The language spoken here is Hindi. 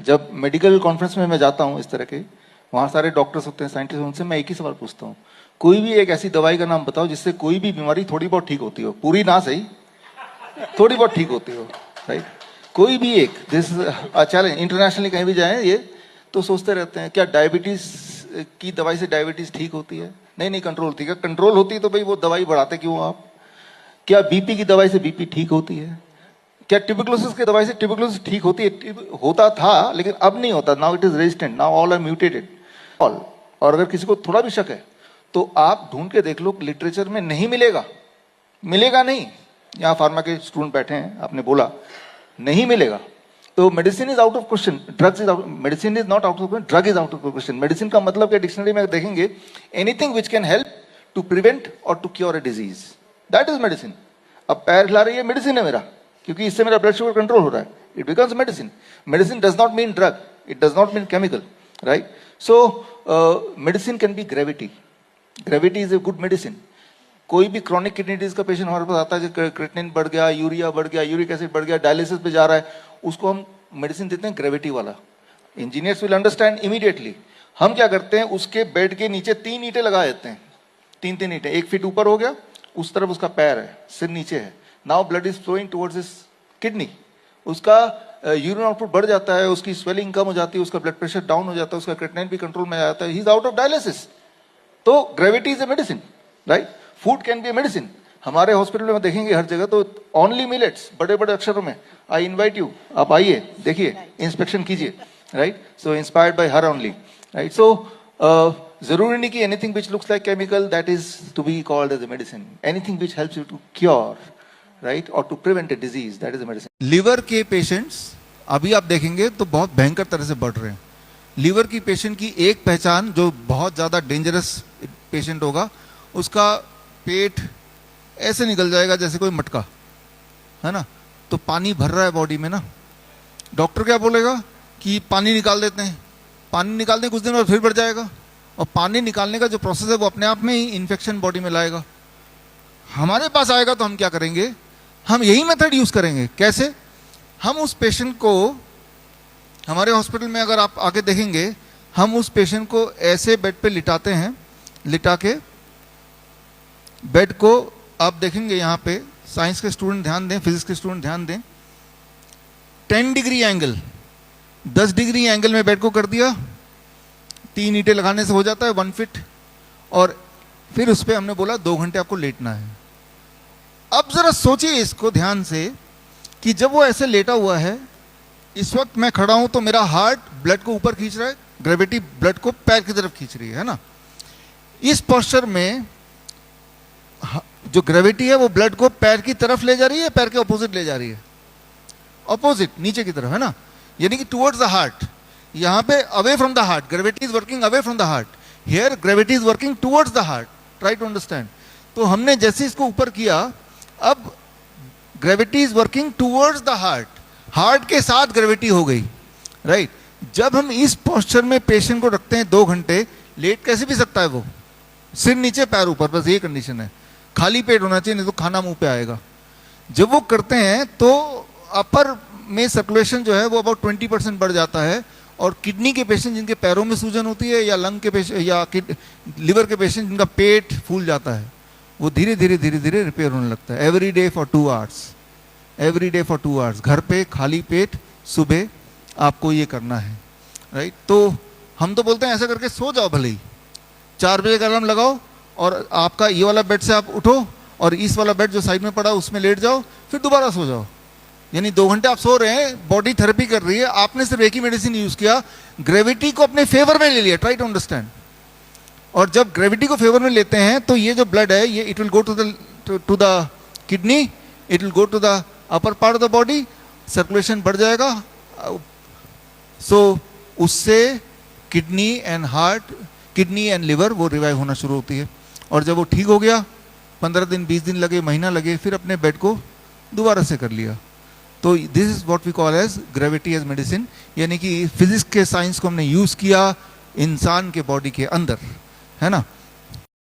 जब मेडिकल कॉन्फ्रेंस में मैं जाता हूँ इस तरह के, वहाँ सारे डॉक्टर्स होते हैं, साइंटिस्ट, उनसे मैं एक ही सवाल पूछता हूँ, कोई भी एक ऐसी दवाई का नाम बताओ जिससे कोई भी बीमारी थोड़ी बहुत ठीक होती हो, पूरी ना सही, थोड़ी बहुत ठीक होती हो, राइट? कोई भी एक, दिस चैलेंज, इंटरनेशनली कहीं भी जाएं ये तो सोचते रहते हैं क्या डायबिटीज की दवाई से डायबिटीज ठीक होती है? नहीं, कंट्रोल होती है। कंट्रोल होती है तो भाई वो दवाई बढ़ाते क्यों आप? क्या बीपी की दवाई से बीपी ठीक होती है? क्या ट्यूबरकुलोसिस की दवाई से ट्यूबरकुलोसिस ठीक होती है? होता था लेकिन अब नहीं होता, now it is resistant, now all are mutated all. और अगर किसी को थोड़ा भी शक है तो आप ढूंढ के देख लो, लिटरेचर में नहीं मिलेगा, मिलेगा नहीं। यहाँ फार्मा के स्टूडेंट बैठे हैं, आपने बोला नहीं मिलेगा, तो medicine is out of question, drugs is out, medicine is not out of question, drug is out of question. Medicine का मतलब क्या डिक्शनरी में देखेंगे, anything which can help to prevent और to cure a disease, that is medicine. अब पैर हिला रही है, मेडिसिन है मेरा, क्योंकि इससे मेरा ब्लड शुगर कंट्रोल हो रहा है, it becomes medicine. Medicine does not mean drug, it does not mean chemical, right? So medicine can be gravity, gravity is a good medicine. कोई भी क्रॉनिक किडनी डिजीज का पेशेंट हमारे पास आता है कि क्रिएटिनिन बढ़ गया, यूरिया बढ़ गया, यूरिक एसिड बढ़ गया, डायलिसिस पे जा रहा है, उसको हम मेडिसिन देते हैं ग्रेविटी वाला। Engineers will understand immediately. हम क्या करते हैं, उसके बेड के नीचे 3 ईंटें लगा देते हैं, 3 ईंटें, 1 फीट ऊपर हो गया, उस तरफ उसका पैर है, सिर नीचे है। Now blood is flowing towards his kidney, उसका यूरिन आउटपुट बढ़ जाता है, उसकी स्वेलिंग कम हो जाती है, उसका ब्लड प्रेशर डाउन हो जाता है, उसका क्रिएटिनिन भी कंट्रोल में आ जाता है, he is out of dialysis. तो gravity is a medicine, right? Food can be a medicine. हमारे हॉस्पिटल में देखेंगे हर जगह तो ओनली मिलेट्स, बड़े बड़े अक्षरों में, आई इनवाइट यू, आप आइए, देखिए, इंस्पेक्शन कीजिए, right? So inspired by her only, right? So जरूरी नहीं कि anything which looks like chemical that is to be called as a medicine. Anything which helps you to cure, right, और to prevent a disease, that is a medicine. Liver के पेशेंट्स अभी आप देखेंगे तो बहुत भयंकर तरह से बढ़ रहे हैं। लिवर की पेशेंट की एक पहचान, जो बहुत ज्यादा डेंजरस पेशेंट होगा, उसका पेट ऐसे निकल जाएगा जैसे कोई मटका, है ना? तो पानी भर रहा है बॉडी में ना, डॉक्टर क्या बोलेगा कि पानी निकाल देते हैं, पानी निकालने कुछ दिन बाद फिर बढ़ जाएगा, और पानी निकालने का जो प्रोसेस है वो अपने आप में ही इन्फेक्शन बॉडी में लाएगा। हमारे पास आएगा तो हम क्या करेंगे, हम यही मेथड यूज करेंगे। कैसे? हम उस पेशेंट को, हमारे हॉस्पिटल में अगर आप आके देखेंगे, हम उस पेशेंट को ऐसे बेड पे लिटाते हैं, लिटा के बेड को आप देखेंगे, यहाँ पे साइंस के स्टूडेंट ध्यान दें, फिजिक्स के स्टूडेंट ध्यान दें, 10 डिग्री एंगल, 10 डिग्री एंगल में बेड को कर दिया, 3 ईंटें लगाने से हो जाता है 1 फीट, और फिर उस पर हमने बोला 2 घंटे आपको लेटना है। अब जरा सोचिए इसको ध्यान से कि जब वो ऐसे लेटा हुआ है, इस वक्त मैं खड़ा हूं तो मेरा हार्ट ब्लड को ऊपर खींच रहा है, ग्रेविटी ब्लड को पैर की तरफ खींच रही है ना? इस पोस्चर में जो ग्रेविटी है वो ब्लड को पैर की तरफ ले जा रही है, पैर के ऑपोजिट ले जा रही है, ऑपोजिट, नीचे की तरफ, है ना? यानी कि टुवर्ड्स द हार्ट। यहां पे away from the heart, gravity is working away from the heart, here gravity is working towards the heart, try to understand. तो हमने जैसे इसको ऊपर किया, अब gravity is working towards the heart, heart के साथ ग्रेविटी हो गई, राइट? जब हम इस पोस्चर में पेशेंट को रखते हैं 2 घंटे, लेट कैसे भी सकता है वो, सिर नीचे पैर ऊपर, बस ये कंडीशन है। खाली पेट होना चाहिए, नहीं तो खाना मुंह पे आएगा। जब वो करते हैं तो अपर में सर्कुलेशन जो है वो अबाउट 20% बढ़ जाता है, और किडनी के पेशेंट जिनके पैरों में सूजन होती है, या लंग के पेशेंट, या लिवर के पेशेंट जिनका पेट फूल जाता है, वो धीरे धीरे धीरे धीरे रिपेयर होने लगता है। Every day for 2 hours, every day for 2 hours, घर पे खाली पेट सुबह आपको ये करना है, राइट? तो हम तो बोलते हैं ऐसा करके सो जाओ, भले ही 4 बजे का अलार्म लगाओ, और आपका ये वाला बेड से आप उठो, और इस वाला बेड जो साइड में पड़ा उसमें लेट जाओ, फिर दोबारा सो जाओ। यानी 2 घंटे आप सो रहे हैं, बॉडी थेरेपी कर रही है, आपने सिर्फ एक ही मेडिसिन यूज किया, ग्रेविटी को अपने फेवर में ले लिया, ट्राई टू अंडरस्टैंड। और जब ग्रेविटी को फेवर में लेते हैं तो ये जो ब्लड है, ये it will go to the kidney, it will go to the upper part of the body, circulation बढ़ जाएगा। सो उससे kidney and heart, kidney and liver revive रिवाइव होना शुरू होती है। और जब वो ठीक हो गया, 15 दिन, 20 दिन लगे, महीना लगे, फिर अपने बेड को दोबारा से कर लिया। तो this is what we call as gravity as medicine, यानी कि फिजिक्स के साइंस को हमने यूज किया इंसान के बॉडी के अंदर, है ना?